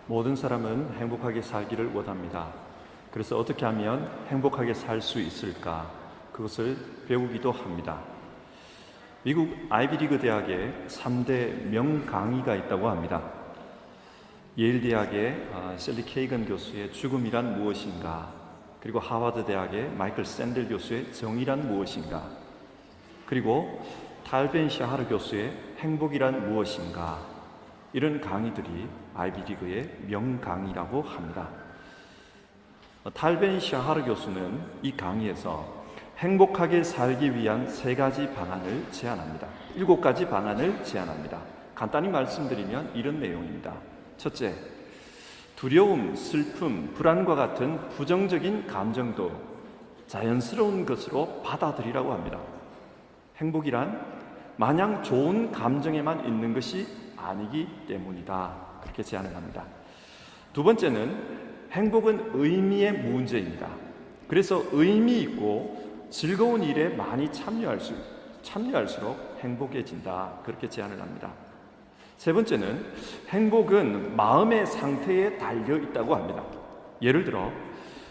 모든 사람은 행복하게 살기를 원합니다. 그래서 어떻게 하면 행복하게 살 수 있을까? 그것을 배우기도 합니다. 미국 아이비리그 대학에 3대 명강의가 있다고 합니다. 예일 대학의 셀리 케이건 교수의 죽음이란 무엇인가, 그리고 하버드 대학의 마이클 샌델 교수의 정의란 무엇인가, 그리고 탈 벤 샤하르 교수의 행복이란 무엇인가, 이런 강의들이 아이비리그의 명강의라고 합니다. 탈 벤 샤하르 교수는 이 강의에서 행복하게 살기 위한 3가지 방안을 제안합니다. 7가지 방안을 제안합니다. 간단히 말씀드리면 이런 내용입니다. 첫째, 두려움, 슬픔, 불안과 같은 부정적인 감정도 자연스러운 것으로 받아들이라고 합니다. 행복이란 마냥 좋은 감정에만 있는 것이 아니기 때문이다. 그렇게 제안을 합니다. 두 번째는 행복은 의미의 문제입니다. 그래서 의미 있고 즐거운 일에 많이 참여할수록 행복해진다. 그렇게 제안을 합니다. 세 번째는 행복은 마음의 상태에 달려 있다고 합니다. 예를 들어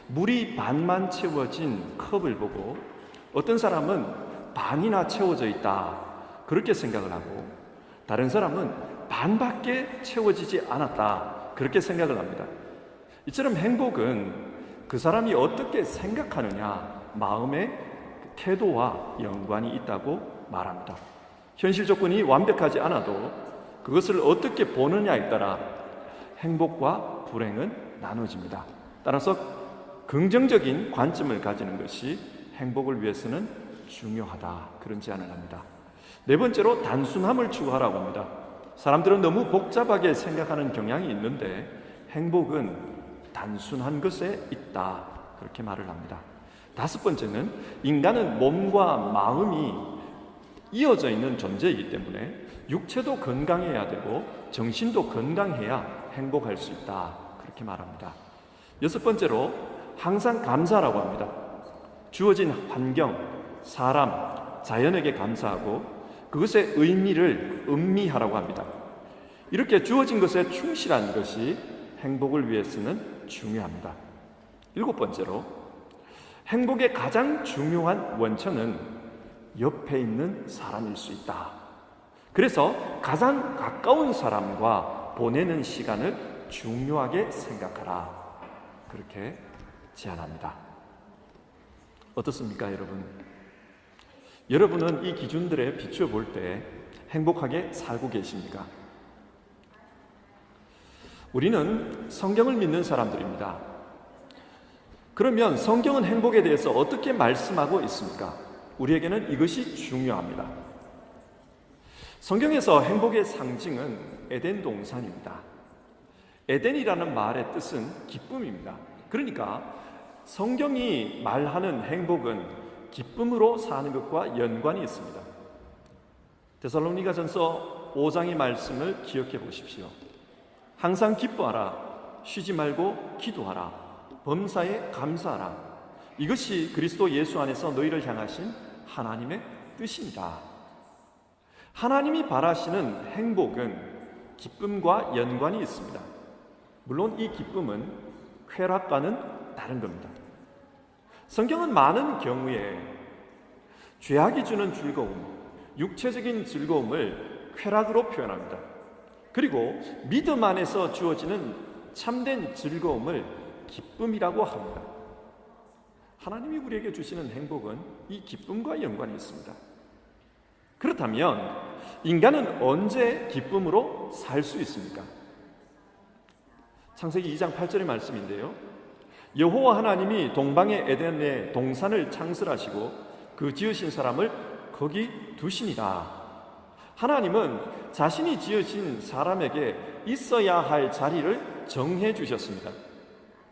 물이 반만 채워진 컵을 보고 어떤 사람은 반이나 채워져 있다, 그렇게 생각을 하고, 다른 사람은 반밖에 채워지지 않았다, 그렇게 생각을 합니다. 이처럼 행복은 그 사람이 어떻게 생각하느냐, 마음의 태도와 연관이 있다고 말합니다. 현실 조건이 완벽하지 않아도 그것을 어떻게 보느냐에 따라 행복과 불행은 나눠집니다. 따라서 긍정적인 관점을 가지는 것이 행복을 위해서는 중요하다, 그런 제안을 합니다. 네 번째로 단순함을 추구하라고 합니다. 사람들은 너무 복잡하게 생각하는 경향이 있는데 행복은 단순한 것에 있다, 그렇게 말을 합니다. 다섯 번째는 인간은 몸과 마음이 이어져 있는 존재이기 때문에 육체도 건강해야 되고 정신도 건강해야 행복할 수 있다, 그렇게 말합니다. 여섯 번째로 항상 감사라고 합니다. 주어진 환경, 사람, 자연에게 감사하고 그것의 의미를 음미하라고 합니다. 이렇게 주어진 것에 충실한 것이 행복을 위해서는 중요합니다. 일곱 번째로 행복의 가장 중요한 원천은 옆에 있는 사람일 수 있다. 그래서 가장 가까운 사람과 보내는 시간을 중요하게 생각하라, 그렇게 제안합니다. 어떻습니까, 여러분? 여러분은 이 기준들에 비추어 볼 때 행복하게 살고 계십니까? 우리는 성경을 믿는 사람들입니다. 그러면 성경은 행복에 대해서 어떻게 말씀하고 있습니까? 우리에게는 이것이 중요합니다. 성경에서 행복의 상징은 에덴 동산입니다. 에덴이라는 말의 뜻은 기쁨입니다. 그러니까 성경이 말하는 행복은 기쁨으로 사는 것과 연관이 있습니다. 데살로니가전서 5장의 말씀을 기억해 보십시오. 항상 기뻐하라, 쉬지 말고 기도하라, 범사에 감사하라. 이것이 그리스도 예수 안에서 너희를 향하신 하나님의 뜻입니다. 하나님이 바라시는 행복은 기쁨과 연관이 있습니다. 물론 이 기쁨은 쾌락과는 다른 겁니다. 성경은 많은 경우에 죄악이 주는 즐거움, 육체적인 즐거움을 쾌락으로 표현합니다. 그리고 믿음 안에서 주어지는 참된 즐거움을 기쁨이라고 합니다. 하나님이 우리에게 주시는 행복은 이 기쁨과 연관이 있습니다. 그렇다면 인간은 언제 기쁨으로 살 수 있습니까? 창세기 2장 8절의 말씀인데요, 여호와 하나님이 동방의 에덴에 동산을 창설하시고 그 지으신 사람을 거기 두시니라. 하나님은 자신이 지으신 사람에게 있어야 할 자리를 정해 주셨습니다.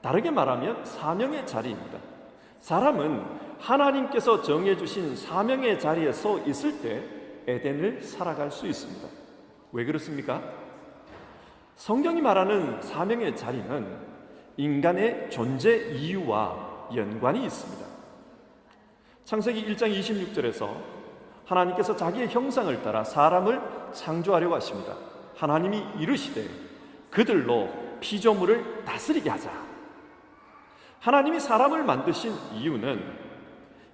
다르게 말하면 사명의 자리입니다. 사람은 하나님께서 정해 주신 사명의 자리에 서 있을 때 에덴을 살아갈 수 있습니다. 왜 그렇습니까? 성경이 말하는 사명의 자리는 인간의 존재 이유와 연관이 있습니다. 창세기 1장 26절에서 하나님께서 자기의 형상을 따라 사람을 창조하려고 하십니다. 하나님이 이르시되 그들로 피조물을 다스리게 하자. 하나님이 사람을 만드신 이유는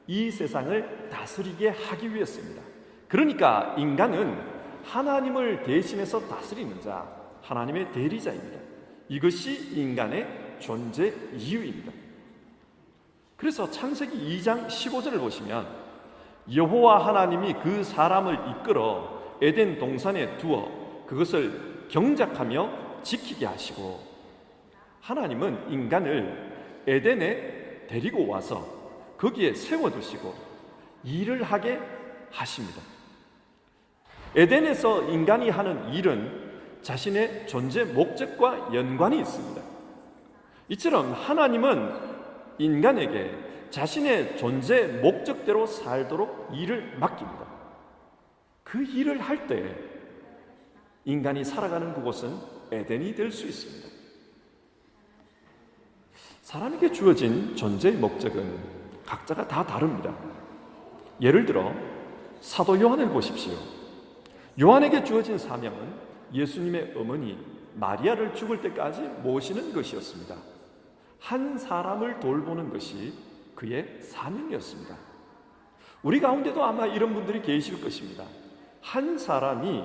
이 세상을 다스리게 하기 위해서입니다. 그러니까 인간은 하나님을 대신해서 다스리는 자, 하나님의 대리자입니다. 이것이 인간의 존재 이유입니다. 그래서 창세기 2장 15절을 보시면 여호와 하나님이 그 사람을 이끌어 에덴 동산에 두어 그것을 경작하며 지키게 하시고, 하나님은 인간을 에덴에 데리고 와서 거기에 세워두시고 일을 하게 하십니다. 에덴에서 인간이 하는 일은 자신의 존재 목적과 연관이 있습니다. 이처럼 하나님은 인간에게 자신의 존재 목적대로 살도록 일을 맡깁니다. 그 일을 할 때 인간이 살아가는 그곳은 에덴이 될 수 있습니다. 사람에게 주어진 존재의 목적은 각자가 다 다릅니다. 예를 들어 사도 요한을 보십시오. 요한에게 주어진 사명은 예수님의 어머니 마리아를 죽을 때까지 모시는 것이었습니다. 한 사람을 돌보는 것이 그의 사명이었습니다. 우리 가운데도 아마 이런 분들이 계실 것입니다. 한 사람이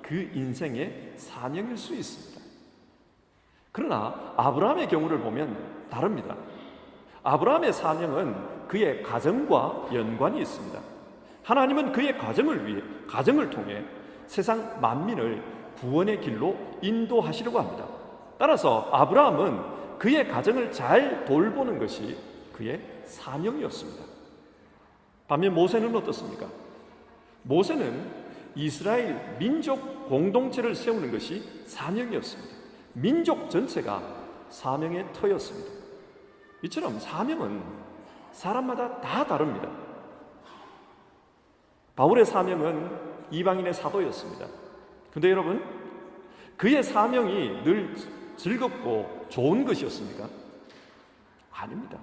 그 인생의 사명일 수 있습니다. 그러나 아브라함의 경우를 보면 다릅니다. 아브라함의 사명은 그의 가정과 연관이 있습니다. 하나님은 그의 가정을 통해 세상 만민을 구원의 길로 인도하시려고 합니다. 따라서 아브라함은 그의 가정을 잘 돌보는 것이 그의 사명이었습니다. 반면 모세는 어떻습니까? 모세는 이스라엘 민족 공동체를 세우는 것이 사명이었습니다. 민족 전체가 사명의 터였습니다. 이처럼 사명은 사람마다 다 다릅니다. 바울의 사명은 이방인의 사도였습니다. 그런데 여러분, 그의 사명이 늘 즐겁고 좋은 것이었습니까? 아닙니다.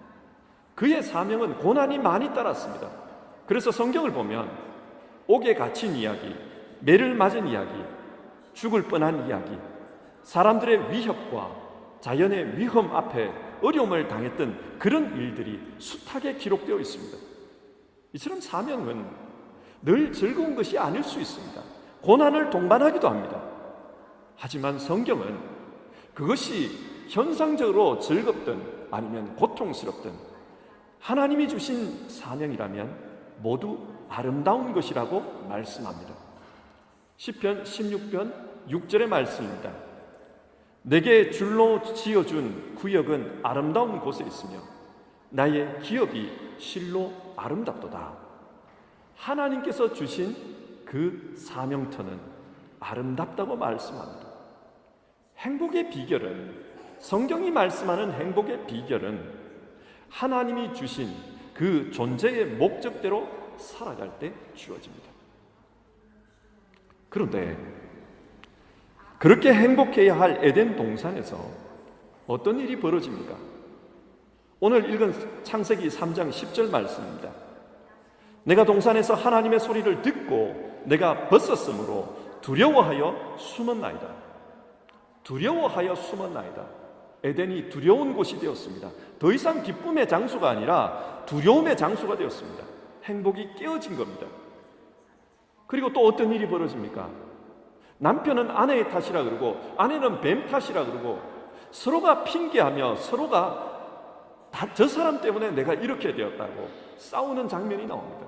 그의 사명은 고난이 많이 따랐습니다. 그래서 성경을 보면 옥에 갇힌 이야기, 매를 맞은 이야기, 죽을 뻔한 이야기, 사람들의 위협과 자연의 위험 앞에 어려움을 당했던 그런 일들이 숱하게 기록되어 있습니다. 이처럼 사명은 늘 즐거운 것이 아닐 수 있습니다. 고난을 동반하기도 합니다. 하지만 성경은 그것이 현상적으로 즐겁든 아니면 고통스럽든 하나님이 주신 사명이라면 모두 아름다운 것이라고 말씀합니다. 시편 16편 6절의 말씀입니다. 내게 줄로 지어준 구역은 아름다운 곳에 있으며 나의 기업이 실로 아름답도다. 하나님께서 주신 그 사명터는 아름답다고 말씀합니다. 행복의 비결은, 성경이 말씀하는 행복의 비결은 하나님이 주신 그 존재의 목적대로 살아갈 때 주어집니다. 그런데 그렇게 행복해야 할 에덴 동산에서 어떤 일이 벌어집니까? 오늘 읽은 창세기 3장 10절 말씀입니다. 내가 동산에서 하나님의 소리를 듣고 내가 벗었으므로 두려워하여 숨었나이다. 두려워하여 숨었나이다. 에덴이 두려운 곳이 되었습니다. 더 이상 기쁨의 장소가 아니라 두려움의 장소가 되었습니다. 행복이 깨어진 겁니다. 그리고 또 어떤 일이 벌어집니까? 남편은 아내의 탓이라 그러고 아내는 뱀 탓이라 그러고 서로가 핑계하며 서로가 다 저 사람 때문에 내가 이렇게 되었다고 싸우는 장면이 나옵니다.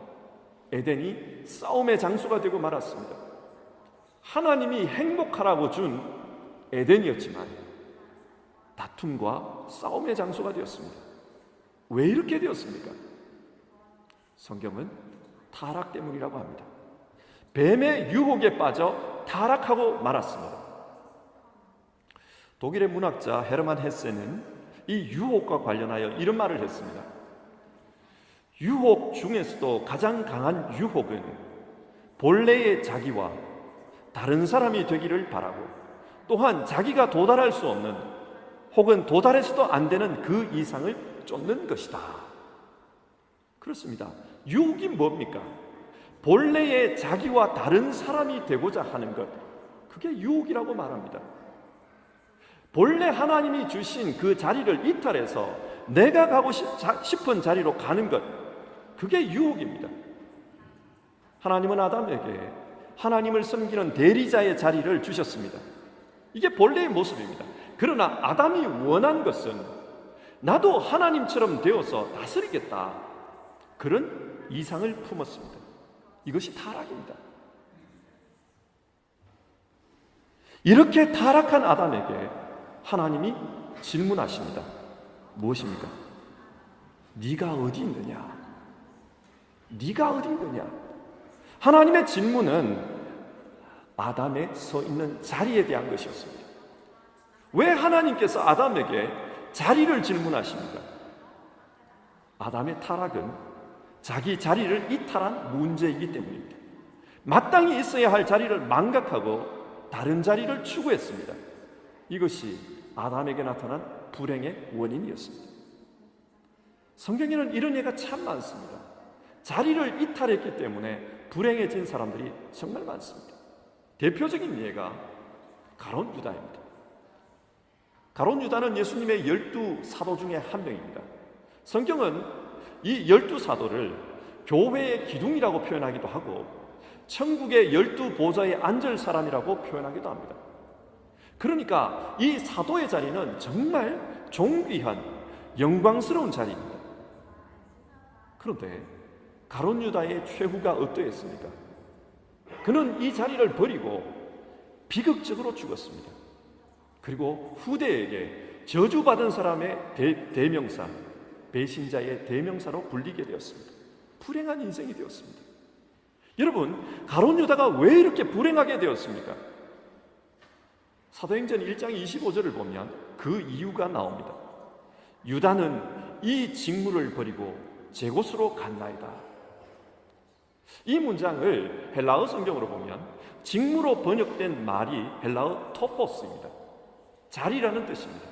에덴이 싸움의 장소가 되고 말았습니다. 하나님이 행복하라고 준 에덴이었지만 다툼과 싸움의 장소가 되었습니다. 왜 이렇게 되었습니까? 성경은 타락 때문이라고 합니다. 뱀의 유혹에 빠져 타락하고 말았습니다. 독일의 문학자 헤르만 헤세는 이 유혹과 관련하여 이런 말을 했습니다. 유혹 중에서도 가장 강한 유혹은 본래의 자기와 다른 사람이 되기를 바라고 또한 자기가 도달할 수 없는 혹은 도달해서도 안 되는 그 이상을 쫓는 것이다. 그렇습니다. 유혹이 뭡니까? 본래의 자기와 다른 사람이 되고자 하는 것, 그게 유혹이라고 말합니다. 본래 하나님이 주신 그 자리를 이탈해서 내가 가고 싶은 자리로 가는 것, 그게 유혹입니다. 하나님은 아담에게 하나님을 섬기는 대리자의 자리를 주셨습니다. 이게 본래의 모습입니다. 그러나 아담이 원한 것은 나도 하나님처럼 되어서 다스리겠다, 그런 이상을 품었습니다. 이것이 타락입니다. 이렇게 타락한 아담에게 하나님이 질문하십니다. 무엇입니까? 네가 어디 있느냐? 네가 어디 있느냐? 하나님의 질문은 아담의 서 있는 자리에 대한 것이었습니다. 왜 하나님께서 아담에게 자리를 질문하십니까? 아담의 타락은 자기 자리를 이탈한 문제이기 때문입니다. 마땅히 있어야 할 자리를 망각하고 다른 자리를 추구했습니다. 이것이 아담에게 나타난 불행의 원인이었습니다. 성경에는 이런 예가 참 많습니다. 자리를 이탈했기 때문에 불행해진 사람들이 정말 많습니다. 대표적인 예가 가룟 유다입니다. 가룟 유다는 예수님의 12사도 중에 한 명입니다. 성경은 이 12사도를 교회의 기둥이라고 표현하기도 하고 천국의 12보좌에 앉을 사람이라고 표현하기도 합니다. 그러니까 이 사도의 자리는 정말 존귀한 영광스러운 자리입니다. 그런데 가룟 유다의 최후가 어떠했습니까? 그는 이 자리를 버리고 비극적으로 죽었습니다. 그리고 후대에게 저주받은 사람의 대명사, 배신자의 대명사로 불리게 되었습니다. 불행한 인생이 되었습니다. 여러분, 가룟 유다가 왜 이렇게 불행하게 되었습니까? 사도행전 1장 25절을 보면 그 이유가 나옵니다. 유다는 이 직무를 버리고 제 곳으로 갔나이다. 이 문장을 헬라어 성경으로 보면 직무로 번역된 말이 헬라어 토포스입니다. 자리라는 뜻입니다.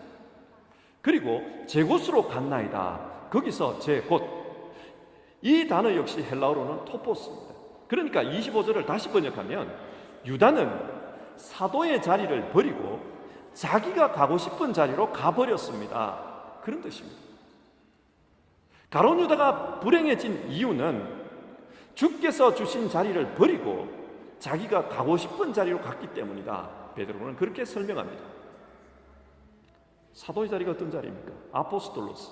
그리고 제 곳으로 갔나이다. 거기서 제 곳. 이 단어 역시 헬라어로는 토포스입니다. 그러니까 25절을 다시 번역하면 유다는 사도의 자리를 버리고 자기가 가고 싶은 자리로 가버렸습니다. 그런 뜻입니다. 가룟 유다가 불행해진 이유는 주께서 주신 자리를 버리고 자기가 가고 싶은 자리로 갔기 때문이다. 베드로는 그렇게 설명합니다. 사도의 자리가 어떤 자리입니까? 아포스톨로스,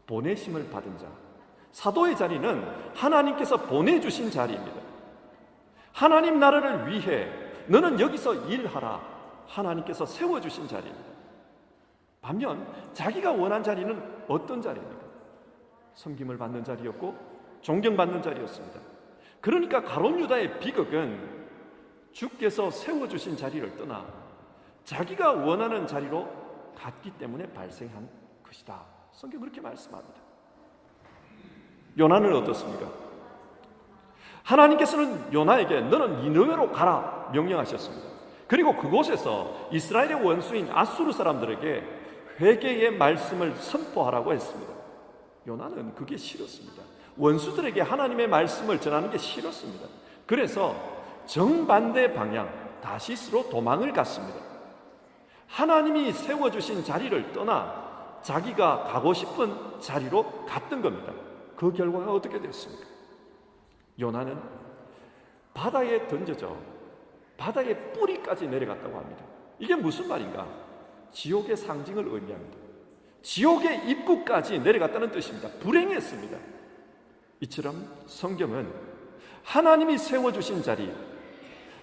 보내심을 받은 자. 사도의 자리는 하나님께서 보내주신 자리입니다. 하나님 나라를 위해 너는 여기서 일하라, 하나님께서 세워주신 자리입니다. 반면 자기가 원한 자리는 어떤 자리입니까? 섬김을 받는 자리였고 존경받는 자리였습니다. 그러니까 가룟 유다의 비극은 주께서 세워주신 자리를 떠나 자기가 원하는 자리로 갔기 때문에 발생한 것이다. 성경 그렇게 말씀합니다. 요나는 어떻습니까? 하나님께서는 요나에게 너는 니느웨로 가라 명령하셨습니다. 그리고 그곳에서 이스라엘의 원수인 아수르 사람들에게 회개의 말씀을 선포하라고 했습니다. 요나는 그게 싫었습니다. 원수들에게 하나님의 말씀을 전하는 게 싫었습니다. 그래서 정반대 방향 다시스로 도망을 갔습니다. 하나님이 세워주신 자리를 떠나 자기가 가고 싶은 자리로 갔던 겁니다. 그 결과가 어떻게 됐습니까? 요나는 바다에 던져져 바다의 뿌리까지 내려갔다고 합니다. 이게 무슨 말인가? 지옥의 상징을 의미합니다. 지옥의 입구까지 내려갔다는 뜻입니다. 불행했습니다. 이처럼 성경은 하나님이 세워주신 자리,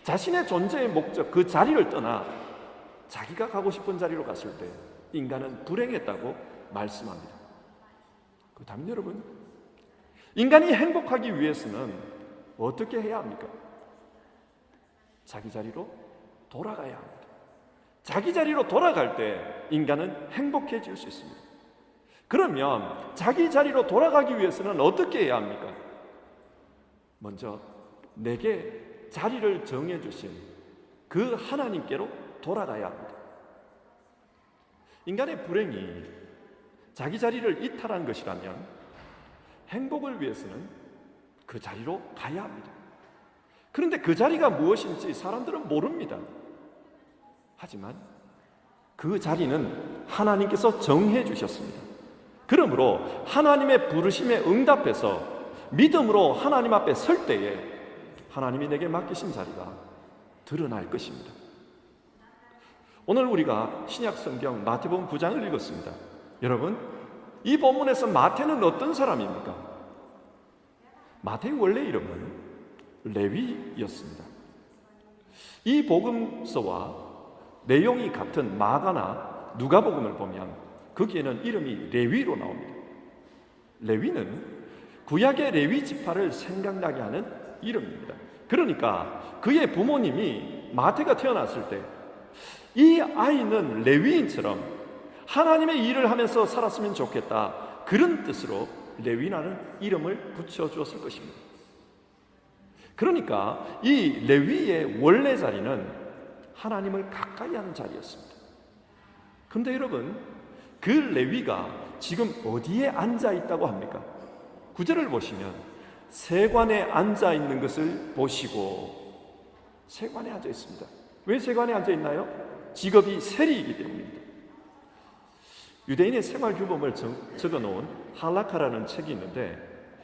자신의 존재의 목적, 그 자리를 떠나 자기가 가고 싶은 자리로 갔을 때 인간은 불행했다고 말씀합니다. 그렇다면 여러분, 인간이 행복하기 위해서는 어떻게 해야 합니까? 자기 자리로 돌아가야 합니다. 자기 자리로 돌아갈 때 인간은 행복해질 수 있습니다. 그러면 자기 자리로 돌아가기 위해서는 어떻게 해야 합니까? 먼저 내게 자리를 정해주신 그 하나님께로 돌아가야 합니다. 인간의 불행이 자기 자리를 이탈한 것이라면 행복을 위해서는 그 자리로 가야 합니다. 그런데 그 자리가 무엇인지 사람들은 모릅니다. 하지만 그 자리는 하나님께서 정해 주셨습니다. 그러므로 하나님의 부르심에 응답해서 믿음으로 하나님 앞에 설 때에 하나님이 내게 맡기신 자리가 드러날 것입니다. 오늘 우리가 신약 성경 마태복음 9장을 읽었습니다. 여러분, 이 본문에서 마태는 어떤 사람입니까? 마태의 원래 이름은 레위였습니다. 이 복음서와 내용이 같은 마가나 누가복음을 보면 거기에는 이름이 레위로 나옵니다. 레위는 구약의 레위 지파를 생각나게 하는 이름입니다. 그러니까 그의 부모님이 마태가 태어났을 때 이 아이는 레위인처럼 하나님의 일을 하면서 살았으면 좋겠다, 그런 뜻으로 레위라는 이름을 붙여주었을 것입니다. 그러니까 이 레위의 원래 자리는 하나님을 가까이 하는 자리였습니다. 그런데 여러분, 그 레위가 지금 어디에 앉아 있다고 합니까? 9절을 보시면 세관에 앉아 있는 것을 보시고, 세관에 앉아 있습니다. 왜 세관에 앉아 있나요? 직업이 세리이기 때문입니다. 유대인의 생활 규범을 적어놓은 할라카라는 책이 있는데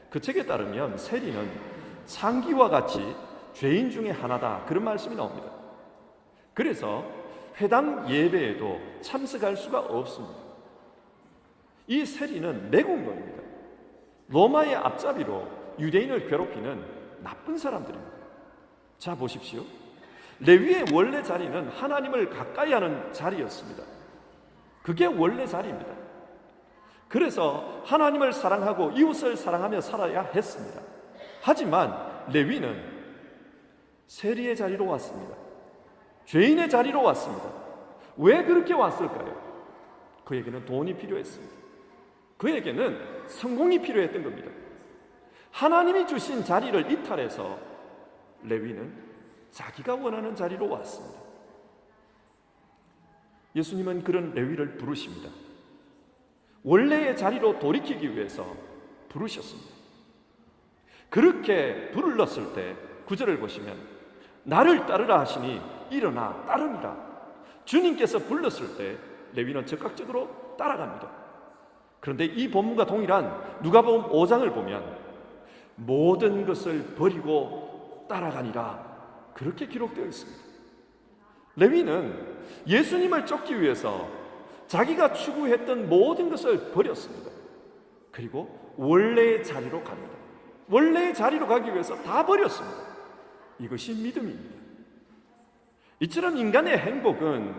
그 책에 따르면 세리는 상기와 같이 죄인 중에 하나다, 그런 말씀이 나옵니다. 그래서 회당 예배에도 참석할 수가 없습니다. 이 세리는 내국노입니다. 로마의 앞잡이로 유대인을 괴롭히는 나쁜 사람들입니다. 자, 보십시오. 레위의 원래 자리는 하나님을 가까이 하는 자리였습니다. 그게 원래 자리입니다. 그래서 하나님을 사랑하고 이웃을 사랑하며 살아야 했습니다. 하지만 레위는 세리의 자리로 왔습니다. 죄인의 자리로 왔습니다. 왜 그렇게 왔을까요? 그에게는 돈이 필요했습니다. 그에게는 성공이 필요했던 겁니다. 하나님이 주신 자리를 이탈해서 레위는 자기가 원하는 자리로 왔습니다. 예수님은 그런 레위를 부르십니다. 원래의 자리로 돌이키기 위해서 부르셨습니다. 그렇게 불렀을 때 9절을 보시면 나를 따르라 하시니 일어나 따르니라. 주님께서 불렀을 때 레위는 적극적으로 따라갑니다. 그런데 이 본문과 동일한 누가복음 5장을 보면 모든 것을 버리고 따라가니라, 그렇게 기록되어 있습니다. 레위는 예수님을 쫓기 위해서 자기가 추구했던 모든 것을 버렸습니다. 그리고 원래의 자리로 갑니다. 원래의 자리로 가기 위해서 다 버렸습니다. 이것이 믿음입니다. 이처럼 인간의 행복은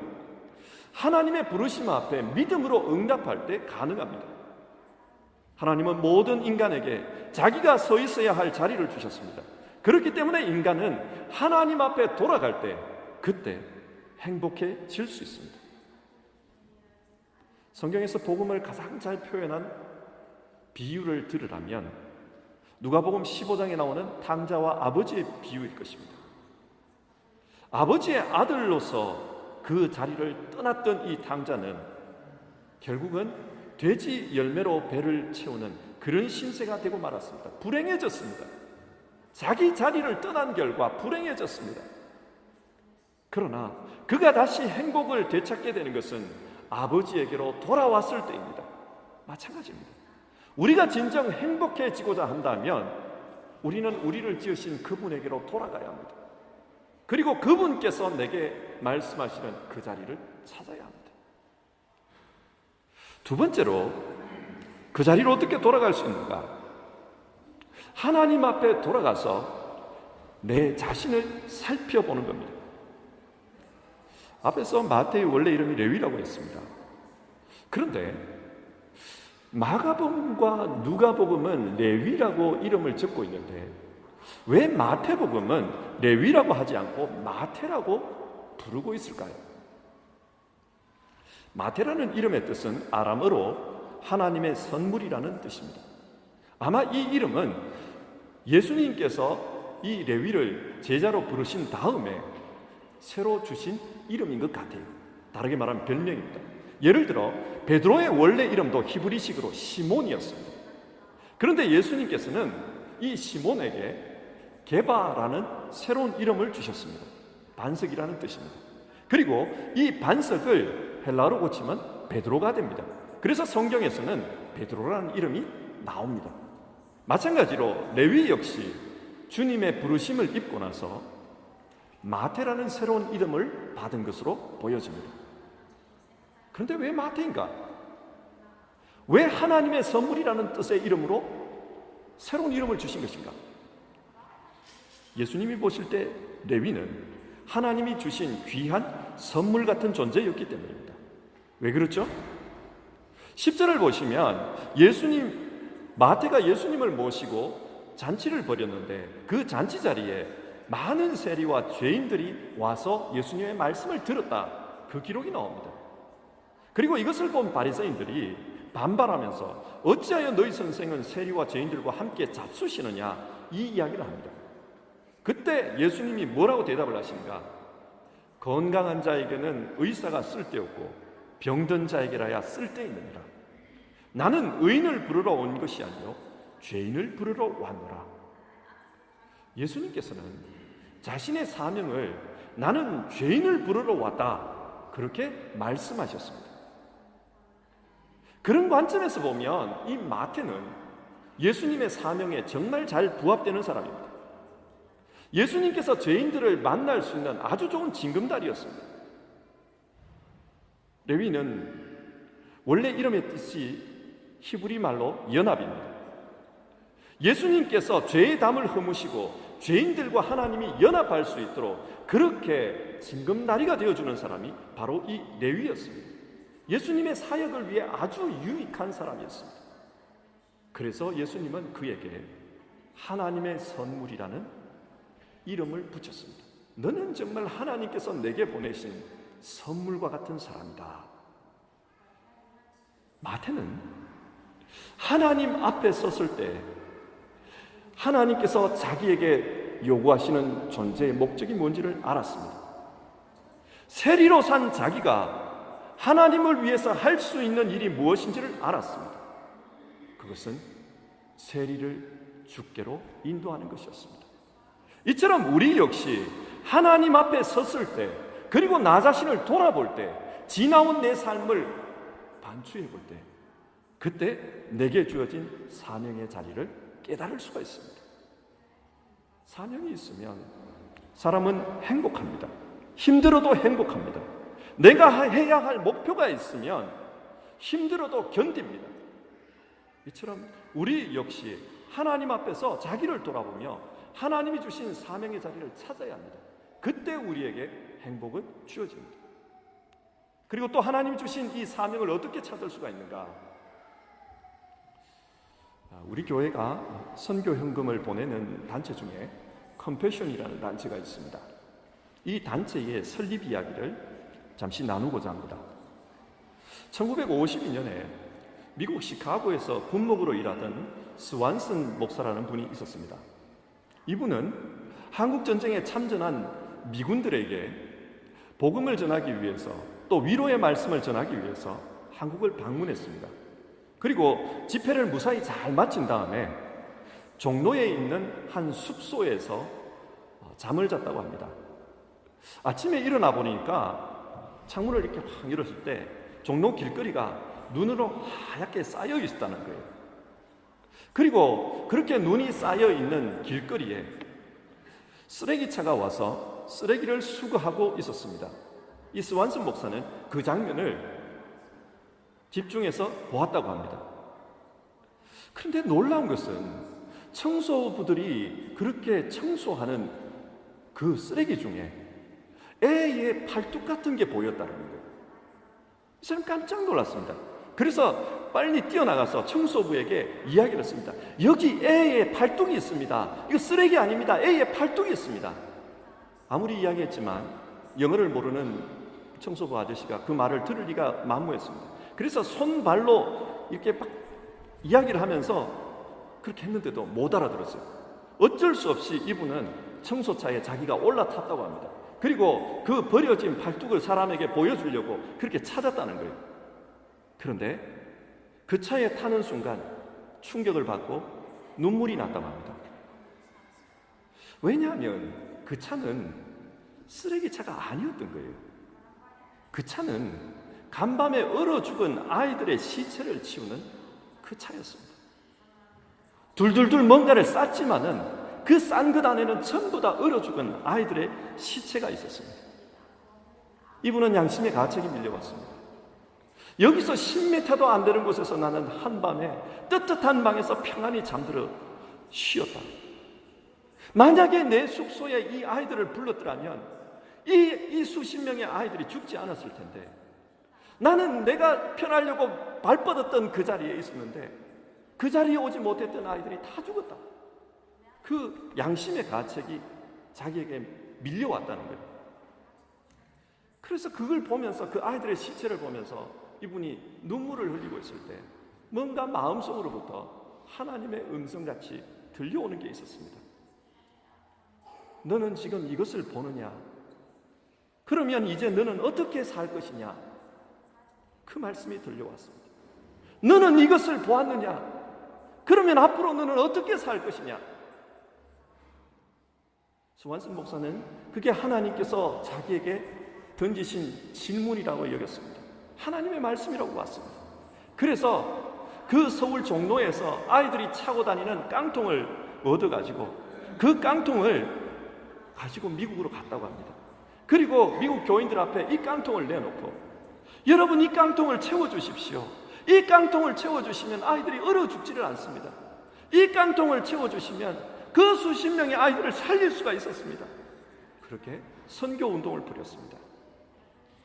하나님의 부르심 앞에 믿음으로 응답할 때 가능합니다. 하나님은 모든 인간에게 자기가 서 있어야 할 자리를 주셨습니다. 그렇기 때문에 인간은 하나님 앞에 돌아갈 때 그때 행복해질 수 있습니다. 성경에서 복음을 가장 잘 표현한 비유를 들으라면 누가복음 15장에 나오는 탕자와 아버지의 비유일 것입니다. 아버지의 아들로서 그 자리를 떠났던 이 탕자는 결국은 돼지 열매로 배를 채우는 그런 신세가 되고 말았습니다. 불행해졌습니다. 자기 자리를 떠난 결과 불행해졌습니다. 그러나 그가 다시 행복을 되찾게 되는 것은 아버지에게로 돌아왔을 때입니다. 마찬가지입니다. 우리가 진정 행복해지고자 한다면 우리는 우리를 지으신 그분에게로 돌아가야 합니다. 그리고 그분께서 내게 말씀하시는 그 자리를 찾아야 합니다. 두 번째로 그 자리로 어떻게 돌아갈 수 있는가? 하나님 앞에 돌아가서 내 자신을 살펴보는 겁니다. 앞에서 마태의 원래 이름이 레위라고 했습니다. 그런데 마가복음과 누가복음은 레위라고 이름을 적고 있는데 왜 마태복음은 레위라고 하지 않고 마태라고 부르고 있을까요? 마태라는 이름의 뜻은 아람어로 하나님의 선물이라는 뜻입니다. 아마 이 이름은 예수님께서 이 레위를 제자로 부르신 다음에 새로 주신 이름인 것 같아요. 다르게 말하면 별명입니다. 예를 들어 베드로의 원래 이름도 히브리식으로 시몬이었습니다. 그런데 예수님께서는 이 시몬에게 게바라는 새로운 이름을 주셨습니다. 반석이라는 뜻입니다. 그리고 이 반석을 헬라어로 고치면 베드로가 됩니다. 그래서 성경에서는 베드로라는 이름이 나옵니다. 마찬가지로 레위 역시 주님의 부르심을 입고 나서 마태라는 새로운 이름을 받은 것으로 보여집니다. 그런데 왜 마태인가? 왜 하나님의 선물이라는 뜻의 이름으로 새로운 이름을 주신 것인가? 예수님이 보실 때 레위는 하나님이 주신 귀한 선물 같은 존재였기 때문입니다. 왜 그렇죠? 10절을 보시면 마태가 예수님을 모시고 잔치를 벌였는데 그 잔치 자리에 많은 세리와 죄인들이 와서 예수님의 말씀을 들었다. 그 기록이 나옵니다. 그리고 이것을 본 바리새인들이 반발하면서 어찌하여 너희 선생은 세리와 죄인들과 함께 잡수시느냐 이 이야기를 합니다. 그때 예수님이 뭐라고 대답을 하신가? 건강한 자에게는 의사가 쓸데없고 병든 자에게라야 쓸데있느니라. 나는 의인을 부르러 온 것이 아니요 죄인을 부르러 왔노라. 예수님께서는 자신의 사명을 나는 죄인을 부르러 왔다 그렇게 말씀하셨습니다. 그런 관점에서 보면 이 마태는 예수님의 사명에 정말 잘 부합되는 사람입니다. 예수님께서 죄인들을 만날 수 있는 아주 좋은 징검다리였습니다. 레위는 원래 이름의 뜻이 히브리 말로 연합입니다. 예수님께서 죄의 담을 허무시고 죄인들과 하나님이 연합할 수 있도록 그렇게 징검다리가 되어주는 사람이 바로 이 레위였습니다. 예수님의 사역을 위해 아주 유익한 사람이었습니다. 그래서 예수님은 그에게 하나님의 선물이라는 이름을 붙였습니다. 너는 정말 하나님께서 내게 보내신 선물과 같은 사람이다. 마태는 하나님 앞에 섰을 때 하나님께서 자기에게 요구하시는 존재의 목적이 뭔지를 알았습니다. 세리로 산 자기가 하나님을 위해서 할 수 있는 일이 무엇인지를 알았습니다. 그것은 세리를 주께로 인도하는 것이었습니다. 이처럼 우리 역시 하나님 앞에 섰을 때, 그리고 나 자신을 돌아볼 때, 지나온 내 삶을 반추해 볼 때, 그때 내게 주어진 사명의 자리를 깨달을 수가 있습니다. 사명이 있으면 사람은 행복합니다. 힘들어도 행복합니다. 내가 해야 할 목표가 있으면 힘들어도 견딥니다. 이처럼 우리 역시 하나님 앞에서 자기를 돌아보며 하나님이 주신 사명의 자리를 찾아야 합니다. 그때 우리에게 행복은 주어집니다. 그리고 또 하나님이 주신 이 사명을 어떻게 찾을 수가 있는가? 우리 교회가 선교 헌금을 보내는 단체 중에 컴패션이라는 단체가 있습니다. 이 단체의 설립 이야기를 잠시 나누고자 합니다. 1952년에 미국 시카고에서 군목으로 일하던 스완슨 목사라는 분이 있었습니다. 이분은 한국전쟁에 참전한 미군들에게 복음을 전하기 위해서, 또 위로의 말씀을 전하기 위해서 한국을 방문했습니다. 그리고 집회를 무사히 잘 마친 다음에 종로에 있는 한 숙소에서 잠을 잤다고 합니다. 아침에 일어나 보니까 창문을 이렇게 확 열었을 때 종로 길거리가 눈으로 하얗게 쌓여 있었다는 거예요. 그리고 그렇게 눈이 쌓여 있는 길거리에 쓰레기차가 와서 쓰레기를 수거하고 있었습니다. 이 스완슨 목사는 그 장면을 집중해서 보았다고 합니다. 그런데 놀라운 것은 청소부들이 그렇게 청소하는 그 쓰레기 중에 애의 팔뚝 같은 게 보였다는 거예요. 이 사람 깜짝 놀랐습니다. 그래서 빨리 뛰어나가서 청소부에게 이야기를 했습니다. 여기 애의 팔뚝이 있습니다. 이거 쓰레기 아닙니다. 애의 팔뚝이 있습니다. 아무리 이야기했지만 영어를 모르는 청소부 아저씨가 그 말을 들을 리가 만무했습니다. 그래서 손발로 이렇게 막 이야기를 하면서 그렇게 했는데도 못 알아들었어요. 어쩔 수 없이 이분은 청소차에 자기가 올라탔다고 합니다. 그리고 그 버려진 팔뚝을 사람에게 보여주려고 그렇게 찾았다는 거예요. 그런데 그 차에 타는 순간 충격을 받고 눈물이 났다고 합니다. 왜냐하면 그 차는 쓰레기차가 아니었던 거예요. 그 차는 간밤에 얼어 죽은 아이들의 시체를 치우는 그 차였습니다. 둘둘둘 뭔가를 쌌지만은 그 싼 것 안에는 전부 다 얼어 죽은 아이들의 시체가 있었습니다. 이분은 양심의 가책이 밀려왔습니다. 여기서 10m도 안 되는 곳에서 나는 한밤에 뜨뜻한 방에서 평안히 잠들어 쉬었다. 만약에 내 숙소에 이 아이들을 불렀더라면 이 수십 명의 아이들이 죽지 않았을 텐데, 나는 내가 편하려고 발뻗었던 그 자리에 있었는데 그 자리에 오지 못했던 아이들이 다 죽었다. 그 양심의 가책이 자기에게 밀려왔다는 거예요. 그래서 그걸 보면서, 그 아이들의 시체를 보면서 이분이 눈물을 흘리고 있을 때 뭔가 마음속으로부터 하나님의 음성같이 들려오는 게 있었습니다. 너는 지금 이것을 보느냐? 그러면 이제 너는 어떻게 살 것이냐? 그 말씀이 들려왔습니다. 너는 이것을 보았느냐? 그러면 앞으로 너는 어떻게 살 것이냐? 조한순 목사는 그게 하나님께서 자기에게 던지신 질문이라고 여겼습니다. 하나님의 말씀이라고 봤습니다. 그래서 그 서울 종로에서 아이들이 차고 다니는 깡통을 얻어가지고 그 깡통을 가지고 미국으로 갔다고 합니다. 그리고 미국 교인들 앞에 이 깡통을 내놓고, 여러분 이 깡통을 채워주십시오. 이 깡통을 채워주시면 아이들이 얼어 죽지를 않습니다. 이 깡통을 채워주시면 그 수십 명의 아이들을 살릴 수가 있었습니다. 그렇게 선교 운동을 벌였습니다.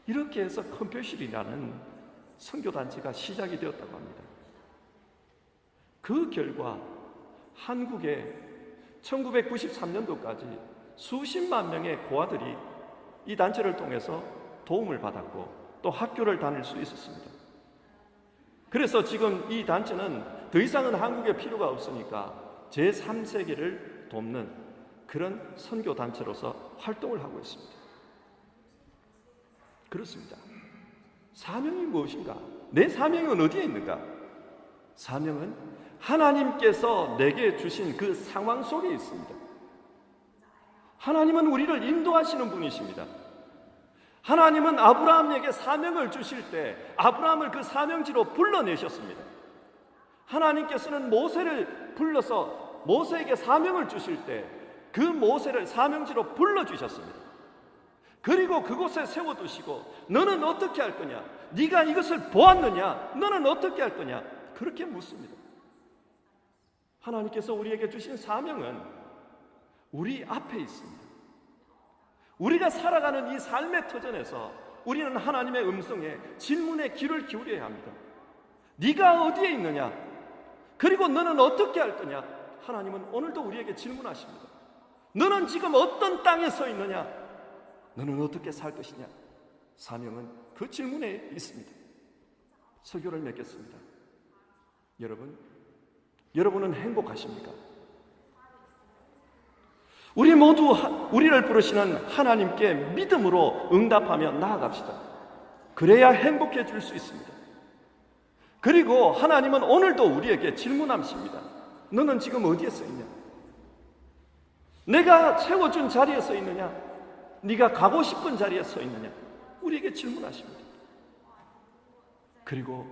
이렇게 해서 컴패션이라는 선교단체가 시작이 되었다고 합니다. 그 결과 한국에 1993년도까지 수십만 명의 고아들이 이 단체를 통해서 도움을 받았고 또 학교를 다닐 수 있었습니다. 그래서 지금 이 단체는 더 이상은 한국에 필요가 없으니까 제3세계를 돕는 그런 선교단체로서 활동을 하고 있습니다. 그렇습니다. 사명이 무엇인가? 내 사명은 어디에 있는가? 사명은 하나님께서 내게 주신 그 상황 속에 있습니다. 하나님은 우리를 인도하시는 분이십니다. 하나님은 아브라함에게 사명을 주실 때 아브라함을 그 사명지로 불러내셨습니다. 하나님께서는 모세를 불러서 모세에게 사명을 주실 때 그 모세를 사명지로 불러주셨습니다. 그리고 그곳에 세워두시고 너는 어떻게 할 거냐? 네가 이것을 보았느냐? 너는 어떻게 할 거냐? 그렇게 묻습니다. 하나님께서 우리에게 주신 사명은 우리 앞에 있습니다. 우리가 살아가는 이 삶의 터전에서 우리는 하나님의 음성에, 질문에 귀를 기울여야 합니다. 네가 어디에 있느냐? 그리고 너는 어떻게 할 거냐? 하나님은 오늘도 우리에게 질문하십니다. 너는 지금 어떤 땅에 서 있느냐? 너는 어떻게 살 것이냐? 사명은 그 질문에 있습니다. 설교를 맺겠습니다. 여러분은 행복하십니까? 우리 모두 우리를 부르시는 하나님께 믿음으로 응답하며 나아갑시다. 그래야 행복해질 수 있습니다. 그리고 하나님은 오늘도 우리에게 질문하십니다. 너는 지금 어디에 서 있냐? 내가 채워준 자리에 서 있느냐? 네가 가고 싶은 자리에 서 있느냐? 우리에게 질문하십니다. 그리고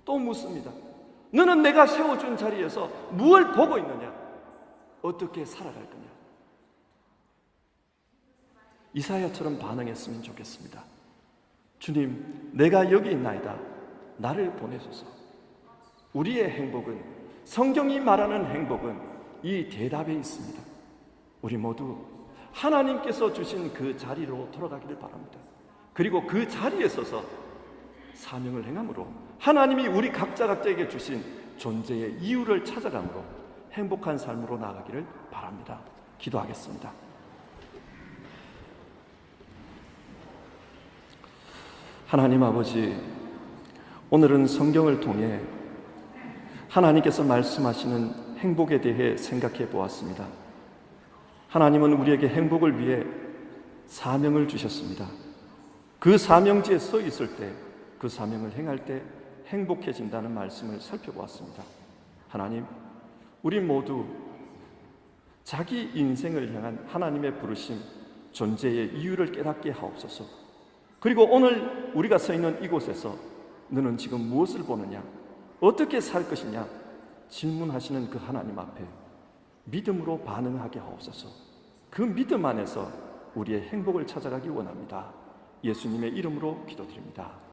또 묻습니다. 너는 내가 세워준 자리에서 무엇을 보고 있느냐? 어떻게 살아갈 거냐? 이사야처럼 반응했으면 좋겠습니다. 주님, 내가 여기 있나이다. 나를 보내소서. 우리의 행복은, 성경이 말하는 행복은 이 대답에 있습니다. 우리 모두 하나님께서 주신 그 자리로 돌아가기를 바랍니다. 그리고 그 자리에 서서 사명을 행함으로 하나님이 우리 각자에게 주신 존재의 이유를 찾아감으로 행복한 삶으로 나아가기를 바랍니다. 기도하겠습니다. 하나님 아버지, 오늘은 성경을 통해 하나님께서 말씀하시는 행복에 대해 생각해 보았습니다. 하나님은 우리에게 행복을 위해 사명을 주셨습니다. 그 사명지에 서 있을 때, 그 사명을 행할 때 행복해진다는 말씀을 살펴보았습니다. 하나님, 우리 모두 자기 인생을 향한 하나님의 부르심, 존재의 이유를 깨닫게 하옵소서. 그리고 오늘 우리가 서 있는 이곳에서 너는 지금 무엇을 보느냐? 어떻게 살 것이냐? 질문하시는 그 하나님 앞에 믿음으로 반응하게 하옵소서. 그 믿음 안에서 우리의 행복을 찾아가기 원합니다. 예수님의 이름으로 기도드립니다.